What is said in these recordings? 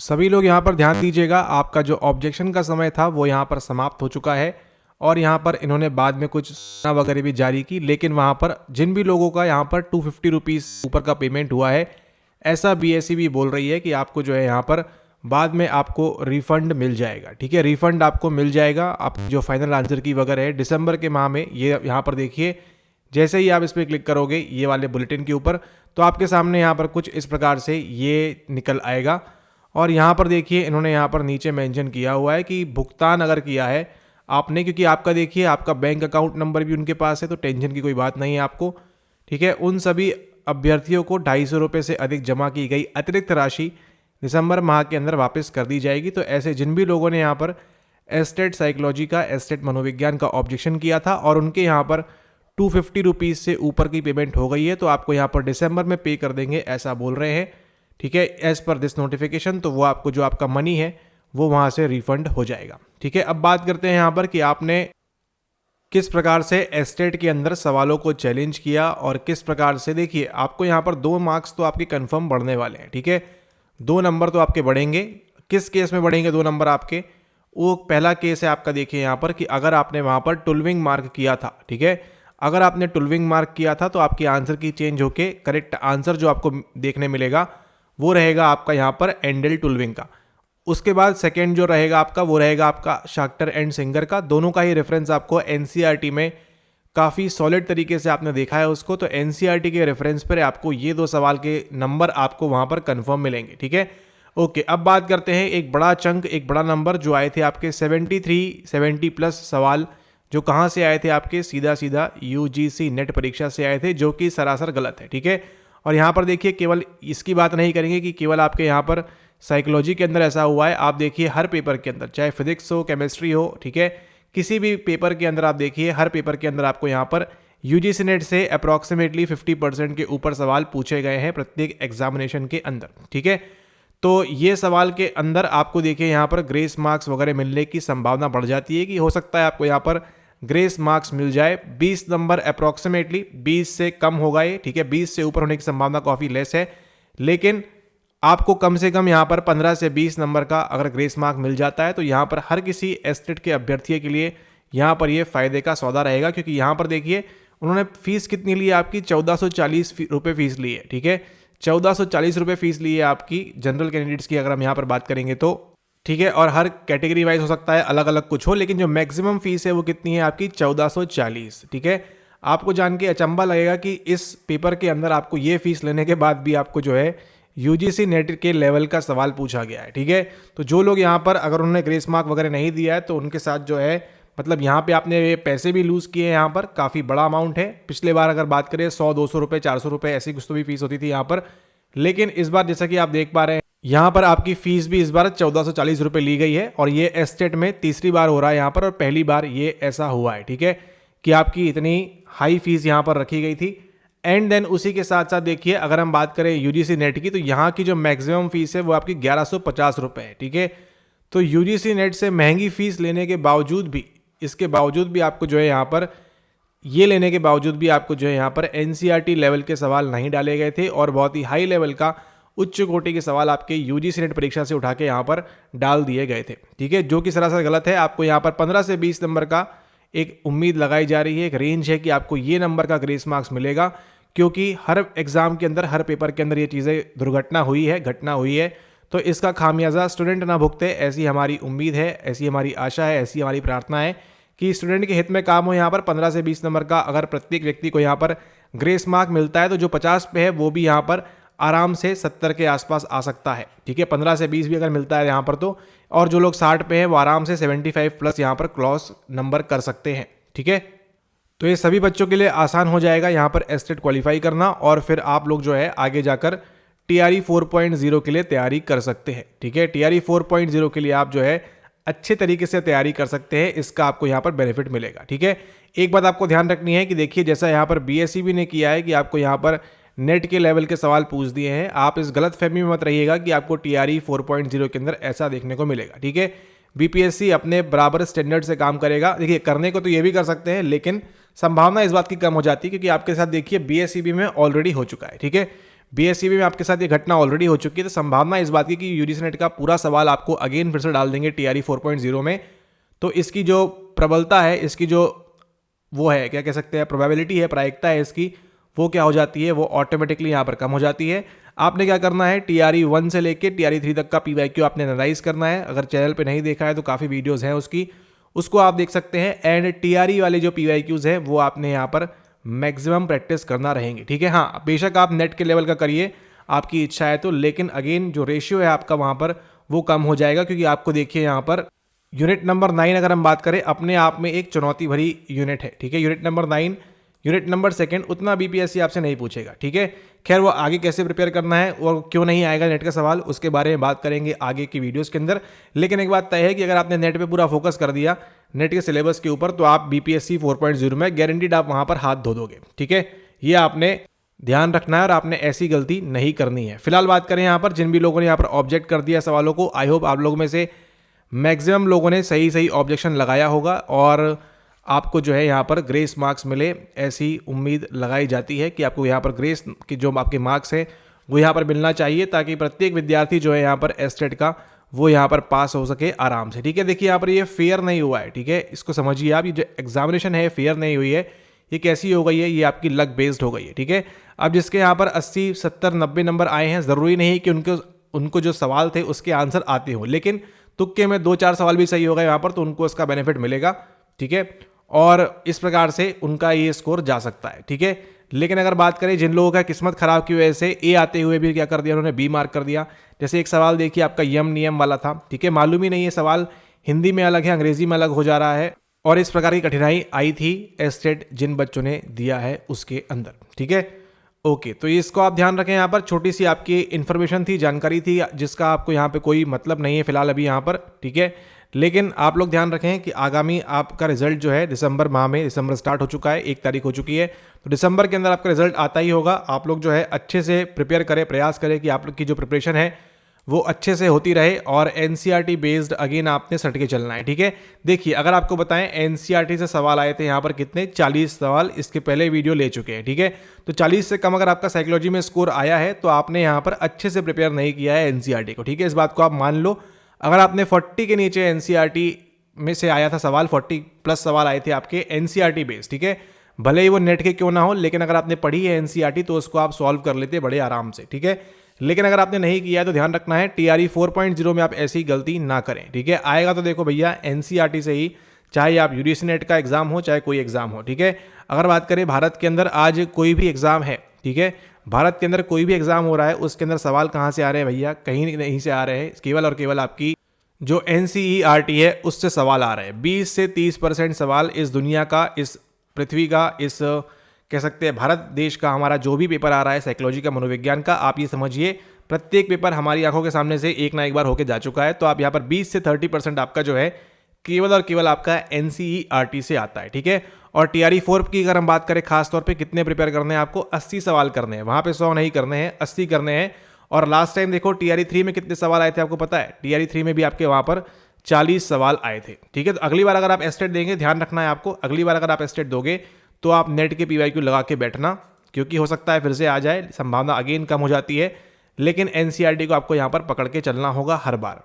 सभी लोग यहाँ पर ध्यान दीजिएगा, आपका जो ऑब्जेक्शन का समय था वो यहाँ पर समाप्त हो चुका है और यहाँ पर इन्होंने बाद में कुछ सूचना वगैरह भी जारी की, लेकिन वहाँ पर जिन भी लोगों का यहाँ पर 250 रुपीज़ ऊपर का पेमेंट हुआ है, ऐसा बीएसईबी बोल रही है कि आपको जो है यहाँ पर बाद में आपको रिफंड मिल जाएगा। ठीक है, रिफंड आपको मिल जाएगा। आप जो फाइनल आंसर की वगैरह है दिसंबर के माह में, ये यहाँ पर देखिए, जैसे ही आप इस पर क्लिक करोगे ये वाले बुलेटिन के ऊपर, तो आपके सामने यहाँ पर कुछ इस प्रकार से ये निकल आएगा। और यहाँ पर देखिए इन्होंने यहाँ पर नीचे मेंशन किया हुआ है कि भुगतान अगर किया है आपने, क्योंकि आपका देखिए आपका बैंक अकाउंट नंबर भी उनके पास है, तो टेंशन की कोई बात नहीं है आपको। ठीक है, उन सभी अभ्यर्थियों को 250 रुपये से अधिक जमा की गई अतिरिक्त राशि दिसंबर माह के अंदर वापस कर दी जाएगी। तो ऐसे जिन भी लोगों ने यहाँ पर एस्टेट साइकोलॉजी का, एस्टेट मनोविज्ञान का ऑब्जेक्शन किया था और उनके यहाँ पर 250 रुपीज़ से ऊपर की पेमेंट हो गई है, तो आपको यहाँ पर दिसंबर में पे कर देंगे, ऐसा बोल रहे हैं। ठीक है, एज पर दिस नोटिफिकेशन, तो वो आपको जो आपका मनी है वो वहाँ से रिफंड हो जाएगा। ठीक है, अब बात करते हैं यहाँ पर कि आपने किस प्रकार से एस्टेट के अंदर सवालों को चैलेंज किया और किस प्रकार से। देखिए आपको यहाँ पर 2 मार्क्स तो आपके कंफर्म बढ़ने वाले हैं। ठीक है, 2 नंबर तो आपके बढ़ेंगे। किस केस में बढ़ेंगे 2 नंबर आपके? वो पहला केस है आपका, देखिए यहाँ पर कि अगर आपने वहाँ पर टुल्विंग मार्क किया था। ठीक है, अगर आपने टुल्विंग मार्क किया था तो आपके आंसर की चेंज होके करेक्ट आंसर जो आपको देखने मिलेगा वो रहेगा आपका यहाँ पर एंडल टुल्विंग का। उसके बाद सेकंड जो रहेगा आपका वो रहेगा आपका शाक्टर एंड सिंगर का। दोनों का ही रेफरेंस आपको एनसीईआरटी में काफ़ी सॉलिड तरीके से आपने देखा है उसको, तो एनसीईआरटी के रेफरेंस पर आपको ये 2 सवाल के नंबर आपको वहाँ पर कंफर्म मिलेंगे। ठीक है, ओके। अब बात करते हैं एक बड़ा चंक, एक बड़ा नंबर जो आए थे आपके 70 प्लस सवाल, जो कहाँ से आए थे आपके? सीधा सीधा यूजीसी नेट परीक्षा से आए थे, जो कि सरासर गलत है। ठीक है, और यहाँ पर देखिए केवल इसकी बात नहीं करेंगे कि केवल आपके यहाँ पर साइकोलॉजी के अंदर ऐसा हुआ है। आप देखिए हर पेपर के अंदर, चाहे फिजिक्स हो, केमिस्ट्री हो, ठीक है, किसी भी पेपर के अंदर आप देखिए, हर पेपर के अंदर आपको यहाँ पर यूजीसी नेट से अप्रॉक्सीमेटली 50% के ऊपर सवाल पूछे गए हैं प्रत्येक एग्जामिनेशन के अंदर। ठीक है, तो ये सवाल के अंदर आपको देखिए यहाँ पर ग्रेस मार्क्स वगैरह मिलने की संभावना बढ़ जाती है कि हो सकता है आपको यहाँ पर ग्रेस मार्क्स मिल जाए 20 नंबर अप्रॉक्सीमेटली। 20 से कम होगा ये। ठीक है, 20 से ऊपर होने की संभावना काफ़ी लेस है, लेकिन आपको कम से कम यहाँ पर 15 से 20 नंबर का अगर ग्रेस मार्क मिल जाता है तो यहाँ पर हर किसी एस्टेट के अभ्यर्थी के लिए यहाँ पर ये फायदे का सौदा रहेगा। क्योंकि यहाँ पर देखिए उन्होंने फीस कितनी ली है आपकी? 1440 रुपये फीस ली है। ठीक है, 1440 रुपये फीस ली है आपकी जनरल कैंडिडेट्स की, अगर हम यहाँ पर बात करेंगे तो। ठीक है, और हर कैटेगरी वाइज हो सकता है अलग अलग कुछ हो, लेकिन जो मैक्सिमम फीस है वो कितनी है आपकी? 1440। ठीक है, आपको जान के अचंभा लगेगा कि इस पेपर के अंदर आपको ये फीस लेने के बाद भी आपको जो है यूजीसी नेट के लेवल का सवाल पूछा गया है। ठीक है, तो जो लोग यहाँ पर अगर उन्होंने ग्रेस मार्क वगैरह नहीं दिया है तो उनके साथ जो है मतलब यहाँ पे आपने पैसे भी लूज़ किए हैं। यहाँ पर काफ़ी बड़ा अमाउंट है। पिछले बार अगर बात करें 100-200 रुपये, 400 रुपये ऐसी कुछ तो भी फीस होती थी यहाँ पर, लेकिन इस बार जैसा कि आप देख पा रहे हैं यहाँ पर आपकी फीस भी इस बार 1440 रुपये ली गई है। और ये एस्टेट में तीसरी बार हो रहा है यहाँ पर, और पहली बार ये ऐसा हुआ है। ठीक है, कि आपकी इतनी हाई फीस यहाँ पर रखी गई थी। एंड देन उसी के साथ साथ देखिए अगर हम बात करें यूजीसी नेट की, तो यहाँ की जो मैक्सिमम फीस है वो आपकी 1150 रुपये है। ठीक है, तो यूजीसी नेट से महंगी फीस लेने के बावजूद भी, इसके बावजूद भी आपको जो है यहाँ पर ये लेने के बावजूद भी आपको जो है यहाँ पर एनसीईआरटी लेवल के सवाल नहीं डाले गए थे और बहुत ही हाई लेवल का उच्च कोटि के सवाल आपके यूजीसी नेट परीक्षा से उठा के यहाँ पर डाल दिए गए थे। ठीक है, जो कि सरासर गलत है। आपको यहाँ पर 15 से 20 नंबर का एक उम्मीद लगाई जा रही है, एक रेंज है कि आपको ये नंबर का ग्रेस मार्क्स मिलेगा, क्योंकि हर एग्जाम के अंदर, हर पेपर के अंदर ये चीज़ें घटना हुई है। तो इसका खामियाजा स्टूडेंट ना भुगते, ऐसी हमारी उम्मीद है, ऐसी हमारी आशा है, ऐसी हमारी प्रार्थना है कि स्टूडेंट के हित में काम हो। यहाँ पर 15 से 20 नंबर का अगर प्रत्येक व्यक्ति को यहाँ पर ग्रेस मार्क मिलता है तो जो 50 पे है वो भी यहाँ पर आराम से 70 के आसपास आ सकता है। ठीक है, 15 से 20 भी अगर मिलता है यहाँ पर तो, और जो लोग 60 पे हैं वो आराम से 75 प्लस यहाँ पर क्रॉस नंबर कर सकते हैं। ठीक है, तो ये सभी बच्चों के लिए आसान हो जाएगा यहाँ पर एस्टेट क्वालिफाई करना, और फिर आप लोग जो है आगे जाकर टीआरई 4.0 के लिए तैयारी कर सकते हैं। ठीक है, टीआरई 4.0 के लिए आप जो है अच्छे तरीके से तैयारी कर सकते हैं, इसका आपको यहाँ पर बेनिफिट मिलेगा। ठीक है, एक बात आपको ध्यान रखनी है कि देखिए जैसा यहाँ पर बीएसईबी ने किया है कि आपको यहाँ पर नेट के लेवल के सवाल पूछ दिए हैं, आप इस गलत फहमी में मत रहिएगा कि आपको टीआरई 4.0 के अंदर ऐसा देखने को मिलेगा। ठीक है, बीपीएससी अपने बराबर स्टैंडर्ड से काम करेगा। देखिए करने को तो ये भी कर सकते हैं, लेकिन संभावना इस बात की कम हो जाती है क्योंकि आपके साथ देखिए बीएसईबी में ऑलरेडी हो चुका है। ठीक है, बीएससीबी में आपके साथ ये घटना ऑलरेडी हो चुकी है, तो संभावना इस बात की कि यूजीसी नेट का पूरा सवाल आपको अगेन फिर से डाल देंगे टीआरई 4.0 में। तो इसकी जो प्रबलता है, इसकी जो वो है, क्या कह सकते हैं, प्रोबेबिलिटी है, प्रायिकता है इसकी, वो क्या हो जाती है, वो ऑटोमेटिकली यहाँ पर कम हो जाती है। आपने क्या करना है, टीआरई 1 से लेके टीआरई 3 तक का पीवाईक्यू आपने एनालाइज करना है। अगर चैनल पे नहीं देखा है तो काफ़ी वीडियोस हैं उसको आप देख सकते हैं। एंड टीआरई वाले जो पीवाईक्यूज हैं वो आपने यहाँ पर मैक्सिमम प्रैक्टिस करना रहेंगे, ठीक है। हाँ, बेशक आप नेट के लेवल का करिए, आपकी इच्छा है तो, लेकिन अगेन जो रेशियो है आपका वहाँ पर वो कम हो जाएगा, क्योंकि आपको देखिए यहाँ पर यूनिट नंबर 9 अगर हम बात करें, अपने आप में एक चुनौती भरी यूनिट है, ठीक है। यूनिट नंबर 9, यूनिट नंबर 2 उतना बीपीएससी आपसे नहीं पूछेगा, ठीक है। खैर, वो आगे कैसे प्रिपेयर करना है और क्यों नहीं आएगा नेट का सवाल, उसके बारे में बात करेंगे आगे की वीडियोस के अंदर। लेकिन एक बात तय है कि अगर आपने नेट पे पूरा फोकस कर दिया, नेट के सिलेबस के ऊपर, तो आप बीपीएससी 4.0 में गारंटीड आप वहां पर हाथ धो दोगे, ठीक है। ये आपने ध्यान रखना है और आपने ऐसी गलती नहीं करनी है। फिलहाल बात करें यहाँ पर जिन भी लोगों ने यहाँ पर ऑब्जेक्ट कर दिया सवालों को, आई होप आप लोगों में से मैक्सिमम लोगों ने सही ऑब्जेक्शन लगाया होगा और आपको जो है यहाँ पर ग्रेस मार्क्स मिले, ऐसी उम्मीद लगाई जाती है कि आपको यहाँ पर ग्रेस की जो आपके मार्क्स हैं वो यहाँ पर मिलना चाहिए, ताकि प्रत्येक विद्यार्थी जो है यहाँ पर एस्टेट का वो यहाँ पर पास हो सके आराम से, ठीक है। देखिए यहाँ पर ये फेयर नहीं हुआ है, ठीक है, इसको समझिए आप। ये जो एग्जामिनेशन है फेयर नहीं हुई है, ये कैसी हो गई है, ये आपकी लक बेस्ड हो गई है, ठीक है। अब जिसके यहाँ पर 80, 70, 90 नंबर आए हैं, ज़रूरी नहीं कि उनको जो सवाल थे उसके आंसर आते हों, लेकिन तुक्के में 2-4 सवाल भी सही हो गए यहाँ पर, तो उनको इसका बेनिफिट मिलेगा, ठीक है। और इस प्रकार से उनका ये स्कोर जा सकता है, ठीक है। लेकिन अगर बात करें जिन लोगों का किस्मत खराब की वजह से ए आते हुए भी क्या कर दिया उन्होंने, बी मार्क कर दिया। जैसे एक सवाल देखिए आपका यम नियम वाला था, ठीक है, मालूम ही नहीं है सवाल हिंदी में अलग है, अंग्रेजी में अलग हो जा रहा है, और इस प्रकार की कठिनाई आई थी एस्टेट जिन बच्चों ने दिया है उसके अंदर, ठीक है। ओके, तो इसको आप ध्यान रखें। यहाँ पर छोटी सी आपकी इन्फॉर्मेशन थी, जानकारी थी, जिसका आपको यहाँ पे कोई मतलब नहीं है फिलहाल अभी यहाँ पर, ठीक है। लेकिन आप लोग ध्यान रखें कि आगामी आपका रिजल्ट जो है दिसंबर माह में, दिसंबर स्टार्ट हो चुका है, 1 तारीख हो चुकी है, तो दिसंबर के अंदर आपका रिजल्ट आता ही होगा। आप लोग जो है अच्छे से प्रिपेयर करें, प्रयास करें कि आप लोग की जो प्रिपरेशन है वो अच्छे से होती रहे, और एनसीईआरटी बेस्ड अगेन आपने सट के चलना है, ठीक है। देखिए अगर आपको बताएं, एनसीईआरटी से सवाल आए थे यहाँ पर कितने, 40 सवाल, इसके पहले वीडियो ले चुके हैं, ठीक है। तो 40 से कम अगर आपका साइकोलॉजी में स्कोर आया है तो आपने यहाँ पर अच्छे से प्रिपेयर नहीं किया है एनसीईआरटी को, ठीक है। इस बात को आप मान लो। अगर आपने 40 के नीचे एनसीईआरटी में से आया था सवाल, 40+ सवाल आए थे आपके एनसीईआरटी बेस्ड, ठीक है, भले ही वो नेट के क्यों ना हो, लेकिन अगर आपने पढ़ी है एनसीईआरटी तो उसको आप सॉल्व कर लेते बड़े आराम से, ठीक है। लेकिन अगर आपने नहीं किया है तो ध्यान रखना है टीआरई 4.0 में आप ऐसी गलती ना करें, ठीक है। आएगा तो देखो भैया एनसीईआरटी से ही, चाहे आप यूजीसी नेट का एग्जाम हो चाहे कोई एग्जाम हो, ठीक है। अगर बात करें भारत के अंदर आज कोई भी एग्जाम है, ठीक है, भारत के अंदर कोई भी एग्जाम हो रहा है, उसके अंदर सवाल कहाँ से आ रहे हैं भैया, कहीं नहीं से आ रहे हैं, केवल और केवल आपकी जो एनसीईआरटी है उससे सवाल आ रहे हैं। 20 से 30% सवाल इस दुनिया का, इस पृथ्वी का, इस कह सकते हैं भारत देश का, हमारा जो भी पेपर आ रहा है साइकोलॉजी का, मनोविज्ञान का, आप ये समझिए प्रत्येक पेपर हमारी आंखों के सामने से एक ना एक बार होके जा चुका है। तो आप यहाँ पर 20 से 30% आपका जो है केवल और केवल आपका एनसीईआरटी से आता है, ठीक है। और टीआरई 4 की अगर हम बात करें खास तौर पे, कितने प्रिपेयर करने हैं आपको, 80 सवाल करने हैं, वहाँ पे 100 नहीं करने हैं, 80 करने हैं। और लास्ट टाइम देखो टीआरई 3 में कितने सवाल आए थे आपको पता है, टीआरई 3 में भी आपके वहाँ पर 40 सवाल आए थे, ठीक है। तो अगली बार अगर आप एस्टेट देंगे, ध्यान रखना है आपको, अगली बार अगर आप एस्टेट दोगे तो आप नेट के पीवाईक्यू लगा के बैठना, क्योंकि हो सकता है फिर से आ जाए, संभावना अगेन कम हो जाती है। लेकिन एनसीईआरटी को आपको यहाँ पर पकड़ के चलना होगा हर बार,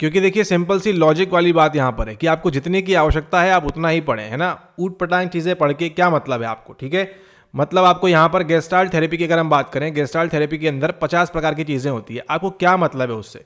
क्योंकि देखिए सिंपल सी लॉजिक वाली बात यहाँ पर है कि आपको जितने की आवश्यकता है आप उतना ही पढ़ें, है ना। ऊट पटांग चीज़ें पढ़ के क्या मतलब है आपको, ठीक है। मतलब आपको यहाँ पर गेस्टाल्ट थेरेपी की अगर हम बात करें, गेस्टाल्ट थेरेपी के अंदर 50 प्रकार की चीज़ें होती है, आपको क्या मतलब है उससे,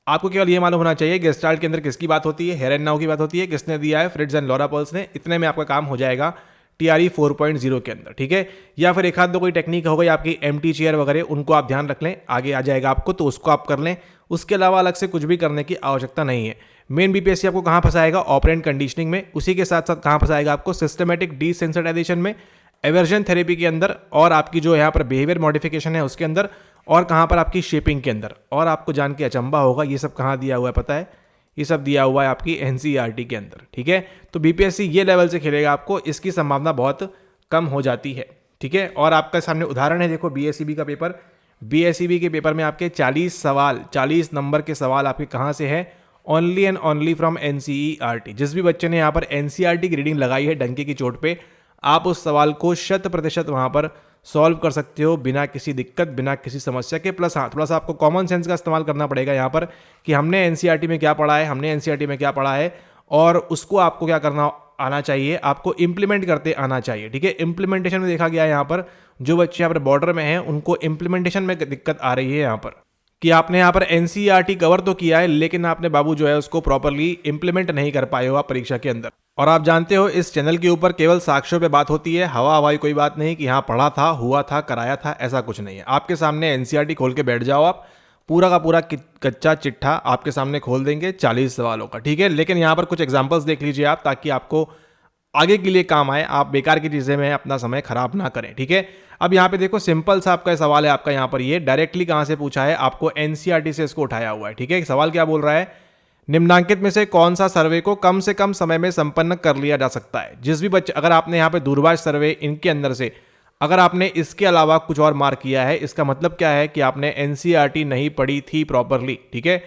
आपको केवल ये मालूम होना चाहिए गेस्टाल्ट के अंदर किसकी बात होती है, हेरेन नाउ की बात होती है, किसने दिया है, फ्रिट्ज एंड लॉरा पर्ल्स ने, इतने में आपका काम हो जाएगा टीआरई 4.0 के अंदर, ठीक है। या फिर एक आध दो कोई टेक्निक हो गई आपकी एम्प्टी चेयर वगैरह, उनको आप ध्यान रख लें, आगे आ जाएगा आपको, तो उसको आप कर लें। उसके अलावा अलग से कुछ भी करने की आवश्यकता नहीं है। मेन बीपीएससी आपको कहाँ फंसाएगा, ऑपरेंट कंडीशनिंग में, उसी के साथ साथ कहाँ फंसाएगा आपको, सिस्टमेटिक डिसेंसिटाइजेशन में, एवर्जन थेरेपी के अंदर, और आपकी जो यहाँ पर बिहेवियर मॉडिफिकेशन है उसके अंदर, और कहाँ पर आपकी शेपिंग के अंदर। और आपको जान के अचंभा होगा ये सब कहाँ दिया हुआ है पता है, ये सब दिया हुआ है आपकी एनसीईआरटी के अंदर, ठीक है। तो बीपीएससी ये लेवल से खेलेगा आपको, इसकी संभावना बहुत कम हो जाती है, ठीक है। और आपका सामने उदाहरण है, देखो बीएसईबी का पेपर, बीएसईबी के पेपर में आपके 40 सवाल, 40 नंबर के सवाल आपके कहाँ से है, only and only from NCERT. जिस भी बच्चे ने यहाँ पर एनसीईआरटी की रीडिंग लगाई है डंके की चोट पे, आप उस सवाल को 100% वहाँ पर सॉल्व कर सकते हो बिना किसी दिक्कत, बिना किसी समस्या के। प्लस हाँ, थोड़ा सा आपको कॉमन सेंस का इस्तेमाल करना पड़ेगा यहाँ पर कि हमने एनसीईआरटी में क्या पढ़ा है, हमने एनसीईआरटी में क्या पढ़ा है, और उसको आपको क्या करना आना चाहिए, आपको इंप्लीमेंट करते आना चाहिए। ठीक है, इंप्लीमेंटेशन में देखा गया है यहाँ पर जो बच्चे यहाँ पर बॉर्डर में हैं उनको इंप्लीमेंटेशन में दिक्कत आ रही है यहाँ पर, कि आपने यहाँ पर एनसीईआरटी कवर तो किया है लेकिन आपने बाबू जो है उसको प्रॉपरली इंप्लीमेंट नहीं कर पाए हो आप परीक्षा के अंदर। और आप जानते हो इस चैनल के ऊपर केवल साक्ष्यों पे बात होती है, हवा हवाई कोई बात नहीं कि हाँ पढ़ा था, हुआ था, कराया था, ऐसा कुछ नहीं है। आपके सामने एनसीईआरटी खोल के बैठ जाओ, आप पूरा का पूरा कच्चा चिट्ठा आपके सामने खोल देंगे 40 सवालों का। ठीक है, लेकिन यहाँ पर कुछ एग्जाम्पल्स देख लीजिए आप, ताकि आपको आगे के लिए काम आए, आप बेकार की चीज़ें में अपना समय खराब ना करें। ठीक है, अब यहाँ पे देखो सिंपल सा आपका सवाल है, आपका यहाँ पर ये डायरेक्टली कहाँ से पूछा है, आपको एनसीईआरटी से इसको उठाया हुआ है। ठीक है, सवाल क्या बोल रहा है, निम्नांकित में से कौन सा सर्वे को कम से कम समय में संपन्न कर लिया जा सकता है। जिस भी बच्चे, अगर आपने यहाँ पे दूरभाष सर्वे इनके अंदर से अगर आपने इसके अलावा कुछ और मार्क किया है, इसका मतलब क्या है कि आपने एनसीईआरटी नहीं पढ़ी थी प्रॉपरली। ठीक है,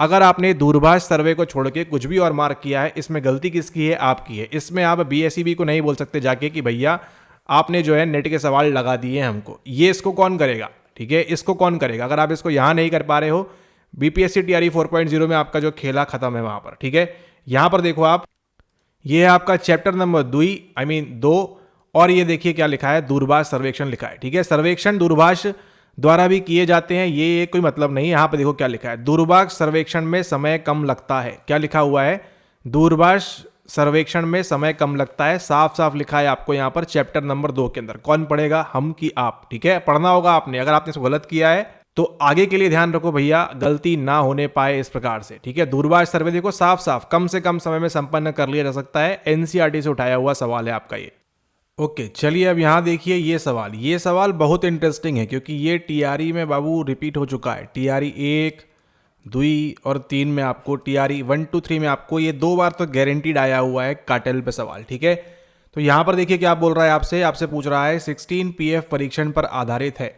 अगर आपने दूरभाष सर्वे को छोड़ के कुछ भी और मार्क किया है, इसमें गलती किसकी है, आपकी है। इसमें आप बीएसईबी को नहीं बोल सकते जाके कि भैया आपने जो है नेट के सवाल लगा दिए हमको, ये इसको कौन करेगा। ठीक है, इसको कौन करेगा। अगर आप इसको यहाँ नहीं कर पा रहे हो, बीपीएससी टीआरई 4.0 में आपका जो खेला खत्म है वहां पर। ठीक है, यहां पर देखो आप, ये है आपका चैप्टर नंबर 2 और ये देखिए क्या लिखा है, दूरभाष सर्वेक्षण लिखा है। ठीक है, सर्वेक्षण दूरभाष द्वारा भी किए जाते हैं, ये कोई मतलब नहीं। यहां पर देखो क्या लिखा है, दूरभाष सर्वेक्षण में समय कम लगता है। क्या लिखा हुआ है, दूरभाष सर्वेक्षण में समय कम लगता है, साफ साफ लिखा है आपको यहाँ पर चैप्टर नंबर 2 के अंदर। कौन पढ़ेगा, हम कि आप। ठीक है, पढ़ना होगा आपने। अगर आपने इसको गलत किया है तो आगे के लिए ध्यान रखो भैया, गलती ना होने पाए इस प्रकार से। ठीक है, दूरभाष सर्वे देखो साफ साफ कम से कम समय में संपन्न कर लिया जा सकता है, एनसीईआरटी से उठाया हुआ सवाल है आपका ये। ओके, चलिए अब यहाँ देखिए ये सवाल बहुत इंटरेस्टिंग है क्योंकि ये टीआरई में बाबू रिपीट हो चुका है। टीआरई 1, 2 और 3 में आपको, टीआरई 1, 2, 3 में आपको ये 2 बार तो गारंटीड आया हुआ है कार्टेल पे सवाल। ठीक है, तो यहाँ पर देखिए क्या बोल रहा है, आपसे पूछ रहा है 16 पीएफ परीक्षण पर आधारित है,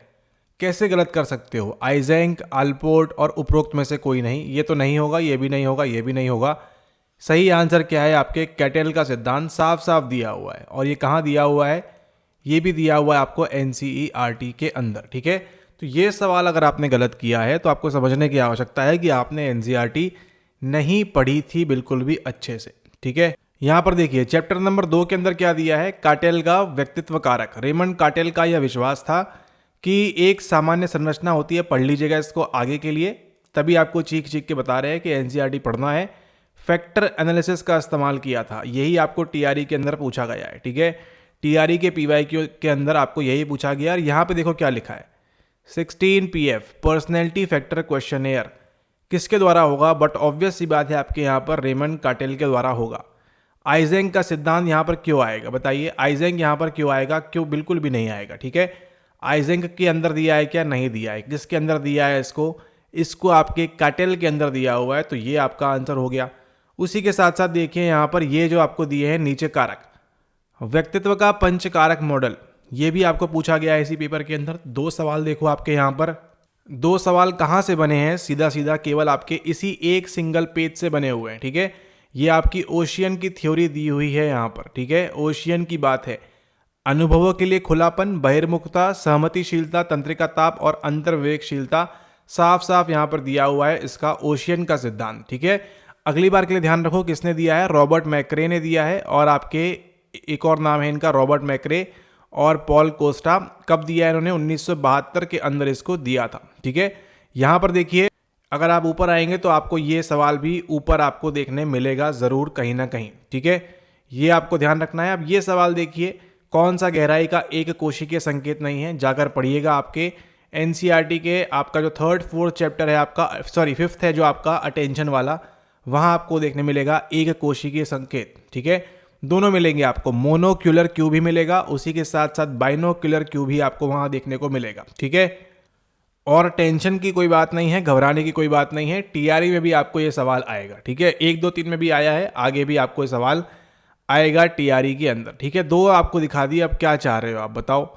कैसे गलत कर सकते हो। आइजेंक, अल्पोर्ट और उपरोक्त में से कोई नहीं, ये तो नहीं होगा, ये भी नहीं होगा, ये भी नहीं होगा। सही आंसर क्या है, आपके कैटेल का सिद्धांत साफ साफ दिया हुआ है। और ये कहाँ दिया हुआ है, ये भी दिया हुआ है आपको एनसीईआरटी के अंदर। ठीक है, तो ये सवाल अगर आपने गलत किया है तो आपको समझने की आवश्यकता है कि आपने एनसीईआरटी नहीं पढ़ी थी बिल्कुल भी अच्छे से। ठीक है, यहाँ पर देखिए चैप्टर नंबर 2 के अंदर क्या दिया है, कार्टेल का व्यक्तित्व कारक। रेमंड कार्टेल का यह विश्वास था कि एक सामान्य संरचना होती है, पढ़ लीजिएगा इसको आगे के लिए, तभी आपको चीख चीख के बता रहे हैं कि एनसीईआरटी पढ़ना है। फैक्टर एनालिसिस का इस्तेमाल किया था, यही आपको टीआरई के अंदर पूछा गया है। ठीक है, टीआरई के पीवाईक्यू के अंदर आपको यही पूछा गया। और यहाँ पे देखो क्या लिखा है, 16 पीएफ पर्सनैलिटी फैक्टर क्वेश्चनेयर किसके द्वारा होगा, बट ऑब्वियस सी बात है आपके यहाँ पर रेमंड कार्टेल के द्वारा होगा। आइजेंक का सिद्धांत यहाँ पर क्यों आएगा, बताइए, आइजेंक यहाँ पर क्यों आएगा, क्यों, बिल्कुल भी नहीं आएगा। ठीक है, आइजेंक के अंदर दिया है क्या, नहीं दिया है। किसके अंदर दिया है, इसको आपके कार्टेल के अंदर दिया हुआ है, तो ये आपका आंसर हो गया। उसी के साथ साथ देखिए यहाँ पर ये जो आपको दिए हैं नीचे कारक, व्यक्तित्व का पंच कारक मॉडल, ये भी आपको पूछा गया है इसी पेपर के अंदर। 2 सवाल देखो आपके यहाँ पर, 2 सवाल कहाँ से बने हैं, सीधा सीधा केवल आपके इसी एक सिंगल पेज से बने हुए हैं। ठीक है, ये आपकी ओशियन की थ्योरी दी हुई है यहाँ पर। ठीक है, ओशियन की बात है, अनुभवों के लिए खुलापन, बहिर्मुखता, सहमतिशीलता, तंत्रिका ताप और अंतर्विवेकशीलता, साफ साफ यहाँ पर दिया हुआ है इसका ओशियन का सिद्धांत। ठीक है, अगली बार के लिए ध्यान रखो किसने दिया है, रॉबर्ट मैक्रे ने दिया है, और आपके एक और नाम है इनका, रॉबर्ट मैक्रे और पॉल कोस्टा। कब दिया है इन्होंने, 1972 के अंदर इसको दिया था। ठीक है, यहाँ पर देखिए अगर आप ऊपर आएंगे तो आपको ये सवाल भी ऊपर आपको देखने मिलेगा जरूर कहीं ना कहीं। ठीक है, ये आपको ध्यान रखना है। अब ये सवाल देखिए, कौन सा गहराई का एक कोशिकीय संकेत नहीं है, जाकर पढ़िएगा आपके एनसीईआरटी के, आपका जो 3rd 4th चैप्टर है आपका, सॉरी 5th है जो आपका अटेंशन वाला, वहां आपको देखने मिलेगा एक कोशिकीय संकेत। ठीक है, दोनों मिलेंगे आपको, मोनोक्यूलर क्यू भी मिलेगा, उसी के साथ साथ बाइनोक्यूलर क्यू भी आपको वहां देखने को मिलेगा। ठीक है, और टेंशन की कोई बात नहीं है, घबराने की कोई बात नहीं है, टीआरई में भी आपको ये सवाल आएगा। ठीक है, 1, 2, 3 में भी आया है, आगे भी आपको ये सवाल आएगा टीआरई के अंदर। ठीक है, 2 आपको दिखा दिए, अब क्या चाह रहे हो आप बताओ।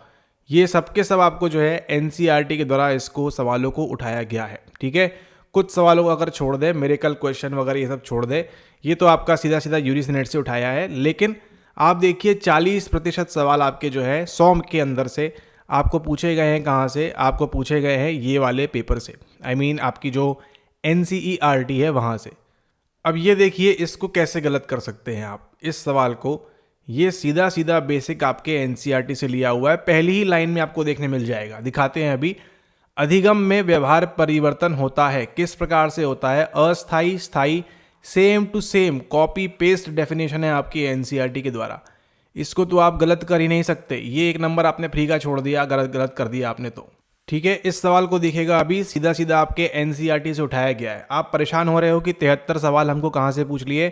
ये सब के सब आपको जो है एनसीईआरटी के द्वारा इसको सवालों को उठाया गया है। ठीक है, कुछ सवालों को अगर छोड़ दे, मेरिकल क्वेश्चन वगैरह ये सब छोड़ दे, ये तो आपका सीधा सीधा यूजीसी नेट से उठाया है। लेकिन आप देखिए 40% सवाल आपके जो है 100 के अंदर से आपको पूछे गए हैं कहाँ से, आपको पूछे गए हैं ये वाले पेपर से, आई मीन आपकी जो NCERT है वहाँ से। अब ये देखिए इसको कैसे गलत कर सकते हैं आप इस सवाल को। ये सीधा सीधा बेसिक आपके NCERT से लिया हुआ है, पहली ही लाइन में आपको देखने मिल जाएगा। दिखाते हैं अभी। अधिगम में व्यवहार परिवर्तन होता है, किस प्रकार से होता है? अस्थाई, स्थाई, same to same, copy paste definition है आपकी NCERT के द्वारा। इसको तो आप गलत कर ही नहीं सकते। ये एक नंबर आपने फ्री का छोड़ दिया, गलत कर दिया आपने तो। ठीक है, इस सवाल को देखिएगा अभी, सीधा सीधा आपके NCERT से उठाया गया है। आप परेशान हो रहे हो कि 73 सवाल हमको कहाँ से पूछ लिए।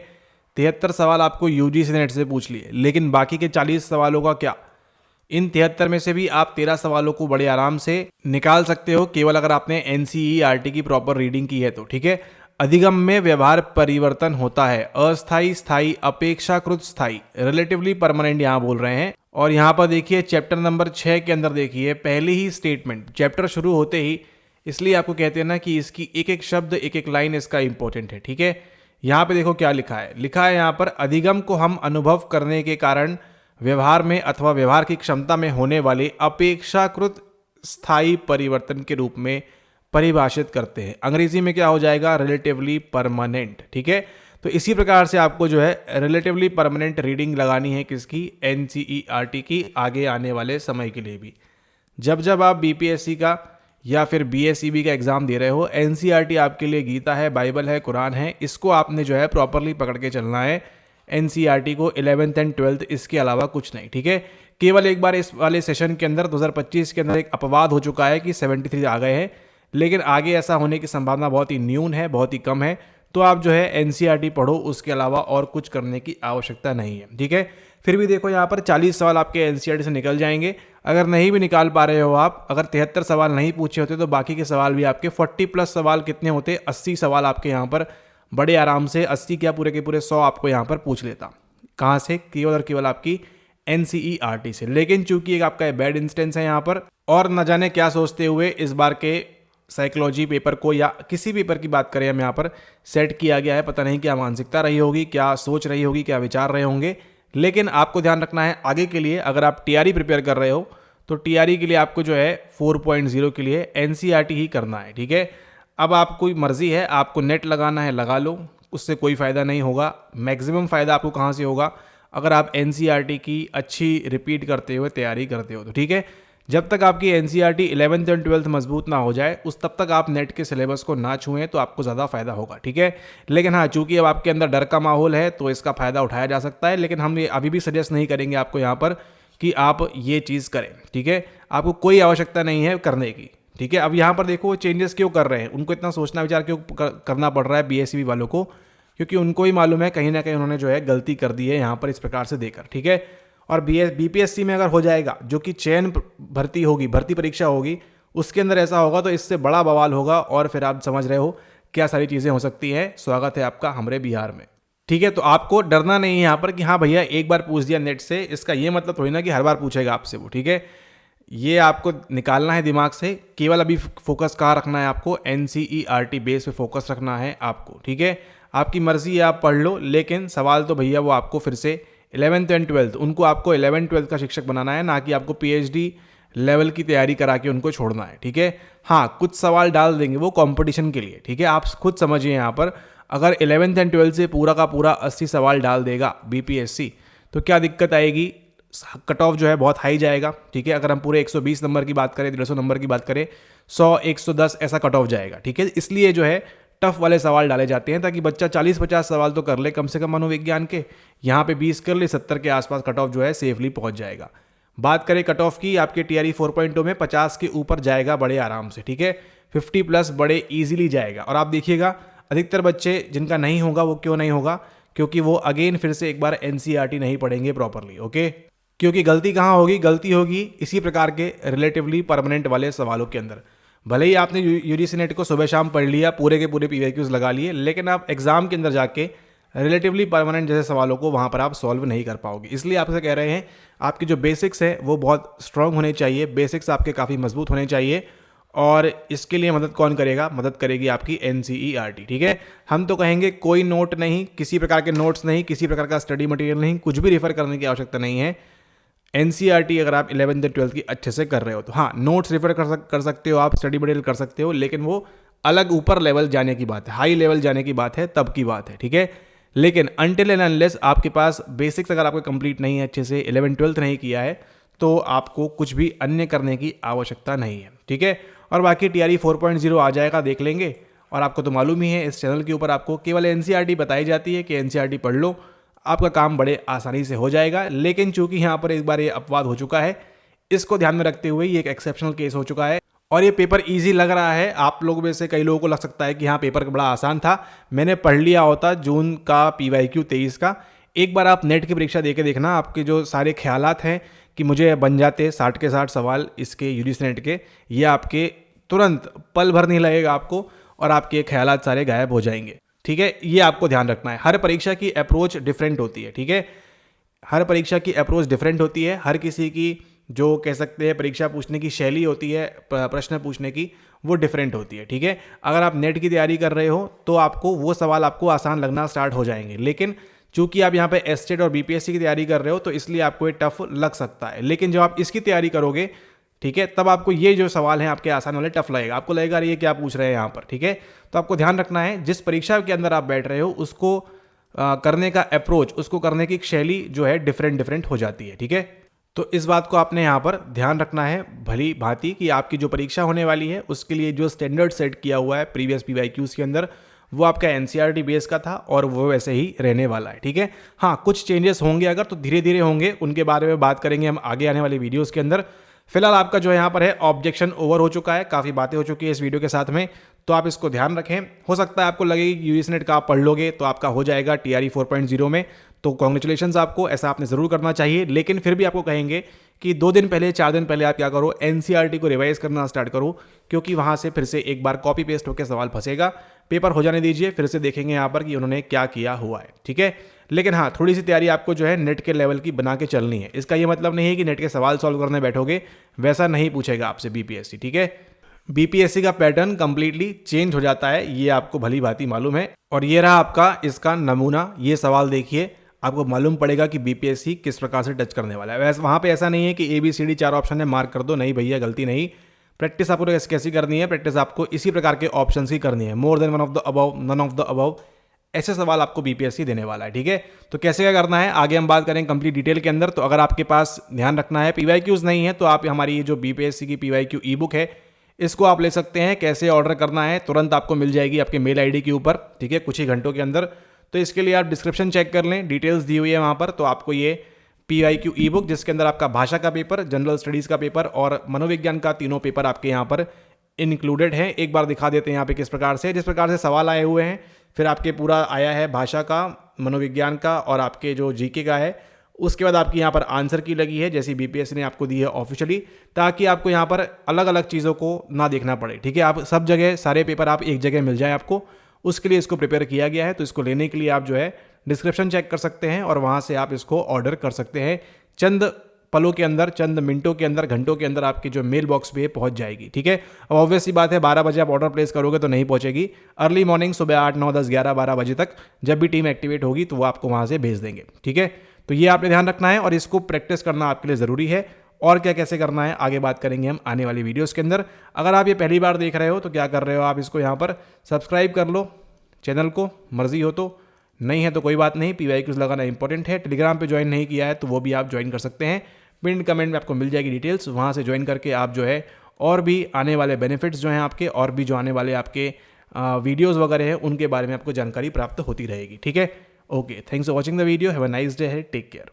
73 सवाल आपको UGC नेट से पूछ लिए, लेकिन बाकी के 40 सवालों का क्या? इन 73 में से भी आप 13 सवालों को बड़े आराम से निकाल सकते हो, केवल अगर आपने NCERT की प्रॉपर रीडिंग की है तो। ठीक है, अधिगम में व्यवहार परिवर्तन होता है, अस्थाई, स्थाई, अपेक्षाकृत स्थाई, रिलेटिवली परमानेंट यहां बोल रहे हैं। और यहां पर देखिए चैप्टर नंबर 6 के अंदर देखिए पहली ही स्टेटमेंट, चैप्टर शुरू होते ही, इसलिए आपको कहते हैं ना कि इसकी एक एक शब्द एक एक लाइन इसका इंपॉर्टेंट है। ठीक है, यहां पे देखो क्या लिखा है। लिखा है यहां पर, अधिगम को हम अनुभव करने के कारण व्यवहार में अथवा व्यवहार की क्षमता में होने वाले अपेक्षाकृत स्थायी परिवर्तन के रूप में परिभाषित करते हैं। अंग्रेजी में क्या हो जाएगा? Relatively permanent. ठीक है, तो इसी प्रकार से आपको जो है रिलेटिवली परमानेंट रीडिंग लगानी है किसकी? NCERT की, आगे आने वाले समय के लिए भी। जब जब आप BPSC का या फिर BSEB का एग्जाम दे रहे हो, NCERT आपके लिए गीता है, बाइबल है, कुरान है। इसको आपने जो है प्रॉपरली पकड़ के चलना है, NCERT को 11th एंड 12th, इसके अलावा कुछ नहीं। ठीक है, केवल एक बार इस वाले सेशन के अंदर 2025 के अंदर एक अपवाद हो चुका है कि 73 आ गए हैं, लेकिन आगे ऐसा होने की संभावना बहुत ही न्यून है, बहुत ही कम है। तो आप जो है NCERT पढ़ो, उसके अलावा और कुछ करने की आवश्यकता नहीं है। ठीक है, फिर भी देखो यहाँ पर 40 सवाल आपके NCERT से निकल जाएंगे। अगर नहीं भी निकाल पा रहे हो आप, अगर 73 सवाल नहीं पूछे होते तो बाकी के सवाल भी आपके 40+ सवाल कितने होते? 80 सवाल आपके यहाँ पर बड़े आराम से, 80 क्या पूरे के पूरे 100 आपको यहाँ पर पूछ लेता। कहाँ से? केवल और केवल आपकी NCERT से। लेकिन चूंकि एक आपका बैड इंस्टेंस है यहाँ पर, और न जाने क्या सोचते हुए इस बार के साइकोलॉजी पेपर को या किसी पेपर की बात करें हम यहाँ पर सेट किया गया है। पता नहीं क्या मानसिकता रही होगी, क्या सोच रही होगी, क्या विचार रहे होंगे। लेकिन आपको ध्यान रखना है आगे के लिए, अगर आप TRE प्रिपेयर कर रहे हो तो TRE के लिए आपको जो है 4.0 के लिए NCERT ही करना है। ठीक है, अब आपको मर्जी है, आपको नेट लगाना है लगा लो, उससे कोई फ़ायदा नहीं होगा। मैक्सिमम फ़ायदा आपको कहाँ से होगा? अगर आप NCERT की अच्छी रिपीट करते हुए तैयारी करते हो तो। ठीक है, जब तक आपकी NCERT 11th एंड 12th मजबूत ना हो जाए, उस तब तक आप नेट के सिलेबस को ना छुएं तो आपको ज़्यादा फायदा होगा। ठीक है, लेकिन हाँ, चूंकि अब आपके अंदर डर का माहौल है तो इसका फायदा उठाया जा सकता है, लेकिन हम ये अभी भी सजेस्ट नहीं करेंगे आपको यहाँ पर कि आप ये चीज़ करें। ठीक है, आपको कोई आवश्यकता नहीं है करने की। ठीक है, अब यहाँ पर देखो वो चेंजेस क्यों कर रहे हैं, उनको इतना सोचना विचार क्यों करना पड़ रहा है BSEB वालों को? क्योंकि उनको ही मालूम है कहीं ना कहीं उन्होंने जो है गलती कर दी है यहाँ पर इस प्रकार से देकर। ठीक है, और BPSC में अगर हो जाएगा, जो कि चयन भर्ती होगी, भर्ती परीक्षा होगी, उसके अंदर ऐसा होगा तो इससे बड़ा बवाल होगा। और फिर आप समझ रहे हो क्या सारी चीज़ें हो सकती हैं। स्वागत है आपका हमारे बिहार में। ठीक है, तो आपको डरना नहीं है यहाँ पर कि हाँ भैया एक बार पूछ दिया नेट से, इसका ये मतलब थोड़ी ना कि हर बार पूछेगा आपसे वो। ठीक है, ये आपको निकालना है दिमाग से। केवल अभी फोकस कहाँ रखना है आपको? NCERT बेस पे फोकस रखना है आपको। ठीक है, आपकी मर्जी है, आप पढ़ लो, लेकिन सवाल तो भैया वो आपको फिर से 11th एंड 12th, उनको आपको 11th 12th का शिक्षक बनाना है, ना कि आपको PhD लेवल की तैयारी करा के उनको छोड़ना है। ठीक है, हाँ कुछ सवाल डाल देंगे वो कंपटीशन के लिए। ठीक है, आप खुद समझिए यहाँ पर, अगर 11th एंड 12th से पूरा का पूरा 80 सवाल डाल देगा BPSC तो क्या दिक्कत आएगी? कट ऑफ जो है बहुत हाई जाएगा। ठीक है, अगर हम पूरे 120 नंबर की बात करें, 150 नंबर की बात करें, 100 110 ऐसा कट ऑफ जाएगा। ठीक है, इसलिए जो है टफ वाले सवाल डाले जाते हैं ताकि बच्चा 40-50 सवाल तो कर ले कम से कम मनोविज्ञान के, यहाँ पे 20 कर ले, 70 के आसपास कट ऑफ जो है सेफली पहुंच जाएगा। बात करें कट ऑफ की, आपके TRE 4.0 में 50 के ऊपर जाएगा बड़े आराम से। ठीक है, 50+ बड़े इजीली जाएगा। और आप देखिएगा अधिकतर बच्चे जिनका नहीं होगा, वो क्यों नहीं होगा? क्योंकि वो अगेन फिर से एक बार NCERT नहीं पढ़ेंगे प्रॉपरली। ओके, क्योंकि गलती कहाँ होगी? गलती होगी इसी प्रकार के रिलेटिवली परमानेंट वाले सवालों के अंदर। भले ही आपने UGC नेट को सुबह शाम पढ़ लिया, पूरे के पूरे PYQs लगा लिए, लेकिन आप एग्जाम के अंदर जाके रिलेटिवली परमानेंट जैसे सवालों को वहाँ पर आप सॉल्व नहीं कर पाओगे। इसलिए आपसे कह रहे हैं आपकी जो बेसिक्स है वो बहुत स्ट्रांग होने चाहिए, बेसिक्स आपके काफ़ी मजबूत होने चाहिए। और इसके लिए मदद कौन करेगा? मदद करेगी आपकी NCERT। ठीक है, हम तो कहेंगे कोई नोट नहीं, किसी प्रकार के नोट्स नहीं, किसी प्रकार का स्टडी मटेरियल नहीं, कुछ भी रेफर करने की आवश्यकता नहीं है। एनसीईआरटी अगर आप 11th या 12th की अच्छे से कर रहे हो तो हाँ, नोट्स रेफर कर सकते हो आप, स्टडी मटेरियल कर सकते हो, लेकिन वो अलग ऊपर लेवल जाने की बात है, हाई लेवल जाने की बात है, तब की बात है, ठीक है। लेकिन अनटिल एंड अनलेस आपके पास बेसिक्स अगर आपको कंप्लीट नहीं है, अच्छे से 11th 12th नहीं किया है, तो आपको कुछ भी अन्य करने की आवश्यकता नहीं है, ठीक है। और बाकी TRE 4.0 आ जाएगा, देख लेंगे। और आपको तो मालूम ही है, इस चैनल के ऊपर आपको केवल एनसीईआरटी बताई जाती है कि एनसीईआरटी पढ़ लो, आपका काम बड़े आसानी से हो जाएगा। लेकिन चूंकि यहाँ पर एक बार ये अपवाद हो चुका है, इसको ध्यान में रखते हुए ये एक एक्सेप्शनल केस हो चुका है और ये पेपर इजी लग रहा है। आप लोगों में से कई लोगों को लग सकता है कि हाँ, पेपर बड़ा आसान था, मैंने पढ़ लिया होता जून का PYQ 23 का। एक बार आप नेट की परीक्षा दे के देखना, आपके जो सारे ख्यालात हैं कि मुझे बन जाते 60 के 60 सवाल इसके यूजीसी नेट के, ये आपके तुरंत पल भर नहीं लगेगा आपको और आपके ख्यालात सारे गायब हो जाएंगे, ठीक है। ये आपको ध्यान रखना है। हर परीक्षा की अप्रोच डिफरेंट होती है, ठीक है। हर परीक्षा की अप्रोच डिफरेंट होती है, हर किसी की जो कह सकते हैं परीक्षा पूछने की शैली होती है, प्रश्न पूछने की, वो डिफरेंट होती है, ठीक है। अगर आप नेट की तैयारी कर रहे हो तो आपको वो सवाल आपको आसान लगना स्टार्ट हो जाएंगे, लेकिन चूंकि आप यहाँ पे एस्टेट और BPSC की तैयारी कर रहे हो तो इसलिए आपको ये टफ लग सकता है। लेकिन जब आप इसकी तैयारी करोगे, ठीक है, तब आपको ये जो सवाल हैं आपके आसान वाले टफ लगेगा, आपको लगेगा अरे ये क्या पूछ रहे हैं यहाँ पर, ठीक है। तो आपको ध्यान रखना है, जिस परीक्षा के अंदर आप बैठ रहे हो उसको करने का अप्रोच, उसको करने की शैली जो है डिफरेंट हो जाती है, ठीक है। तो इस बात को आपने यहाँ पर ध्यान रखना है भली भांति कि आपकी जो परीक्षा होने वाली है उसके लिए जो स्टैंडर्ड सेट किया हुआ है प्रीवियस PYQs के अंदर, वो आपका NCERT बेस का था और वो वैसे ही रहने वाला है, ठीक है। हाँ, कुछ चेंजेस होंगे अगर, तो धीरे धीरे होंगे, उनके बारे में बात करेंगे हम आगे आने वाली वीडियोज़ के अंदर। फिलहाल आपका जो यहाँ पर है ऑब्जेक्शन ओवर हो चुका है, काफ़ी बातें हो चुकी है इस वीडियो के साथ में, तो आप इसको ध्यान रखें। हो सकता है आपको लगे कि यूजीसी नेट का आप पढ़ लोगे तो आपका हो जाएगा TRE 4.0 में, तो कॉन्ग्रेचुलेशंस आपको, ऐसा आपने ज़रूर करना चाहिए। लेकिन फिर भी आपको कहेंगे कि 2 दिन पहले 4 दिन पहले आप क्या करो, NCERT को रिवाइज करना स्टार्ट करो, क्योंकि वहाँ से फिर से एक बार कॉपी पेस्ट होकर सवाल फंसेगा। पेपर हो जाने दीजिए, फिर से देखेंगे यहाँ पर कि उन्होंने क्या किया हुआ है, ठीक है। लेकिन हाँ, थोड़ी सी तैयारी आपको जो है नेट के लेवल की बना के चलनी है। इसका ये मतलब नहीं है कि नेट के सवाल सॉल्व करने बैठोगे, वैसा नहीं पूछेगा आपसे BPSC, ठीक है। BPSC का पैटर्न कंप्लीटली चेंज हो जाता है, ये आपको भली भांति मालूम है। और ये रहा आपका इसका नमूना, ये सवाल देखिए, आपको मालूम पड़ेगा कि BPSC किस प्रकार से टच करने वाला है। वैसे वहाँ पे ऐसा नहीं है कि ABCD 4 ऑप्शन है मार्क कर दो, नहीं भैया, गलती नहीं। प्रैक्टिस आपको कैसी करनी है, प्रैक्टिस आपको इसी प्रकार के ऑप्शन की करनी है। More than one of the above, none of the above, ऐसे सवाल आपको BPSC देने वाला है, ठीक है। तो कैसे क्या करना है आगे हम बात करेंगे कंप्लीट डिटेल के अंदर। तो अगर आपके पास ध्यान रखना है PYQs नहीं है, तो आप हमारी ये जो BPSC की PYQ ई-बुक है, इसको आप ले सकते हैं। कैसे ऑर्डर करना है, तुरंत आपको मिल जाएगी आपके मेल ID के ऊपर, ठीक है, कुछ ही घंटों के अंदर। तो इसके लिए आप डिस्क्रिप्शन चेक कर लें, डिटेल्स दी हुई है वहाँ पर। तो आपको ये PYQ ई-बुक, जिसके अंदर आपका भाषा का पेपर, जनरल स्टडीज़ का पेपर और मनोविज्ञान का तीनों पेपर आपके यहाँ पर इंक्लूडेड है। एक बार दिखा देते हैं यहाँ पे किस प्रकार से, जिस प्रकार से सवाल आए हुए हैं, फिर आपके पूरा आया है भाषा का, मनोविज्ञान का और आपके जो GK का है। उसके बाद आपकी यहाँ पर आंसर की लगी है, जैसी BPSC ने आपको दी है ऑफिशियली, ताकि आपको यहाँ पर अलग अलग चीज़ों को ना देखना पड़े, ठीक है। आप सब जगह सारे पेपर आप एक जगह मिल जाए आपको, उसके लिए इसको प्रिपेयर किया गया है। तो इसको लेने के लिए आप जो है डिस्क्रिप्शन चेक कर सकते हैं और वहाँ से आप इसको ऑर्डर कर सकते हैं। चंद पलों के अंदर, चंद मिनटों के अंदर, घंटों के अंदर आपकी जो मेल बॉक्स पे पहुंच जाएगी, ठीक है। अब ऑब्वियस सी बात है 12 बजे आप ऑर्डर प्लेस करोगे तो नहीं पहुंचेगी। अर्ली मॉर्निंग सुबह 8, 9, 10, 11, 12 बजे तक जब भी टीम एक्टिवेट होगी तो वो आपको वहाँ से भेज देंगे, ठीक है। तो ये आपने ध्यान रखना है और इसको प्रैक्टिस करना आपके लिए ज़रूरी है। और क्या कैसे करना है आगे बात करेंगे हम आने वाली वीडियोज़ के अंदर। अगर आप ये पहली बार देख रहे हो तो क्या कर रहे हो, आप इसको यहाँ पर सब्सक्राइब कर लो चैनल को, मर्जी हो तो, नहीं है तो कोई बात नहीं। PYQs लगाना इंपॉर्टेंट है। टेलीग्राम पे ज्वाइन नहीं किया है तो वो भी आप ज्वाइन कर सकते हैं, पिन कमेंट में आपको मिल जाएगी डिटेल्स, वहाँ से ज्वाइन करके आप जो है और भी आने वाले बेनिफिट्स जो हैं आपके, और भी जो आने वाले आपके वीडियोस वगैरह हैं उनके बारे में आपको जानकारी प्राप्त होती रहेगी, ठीक है। Okay, thanks for watching the video, have a nice day, take care.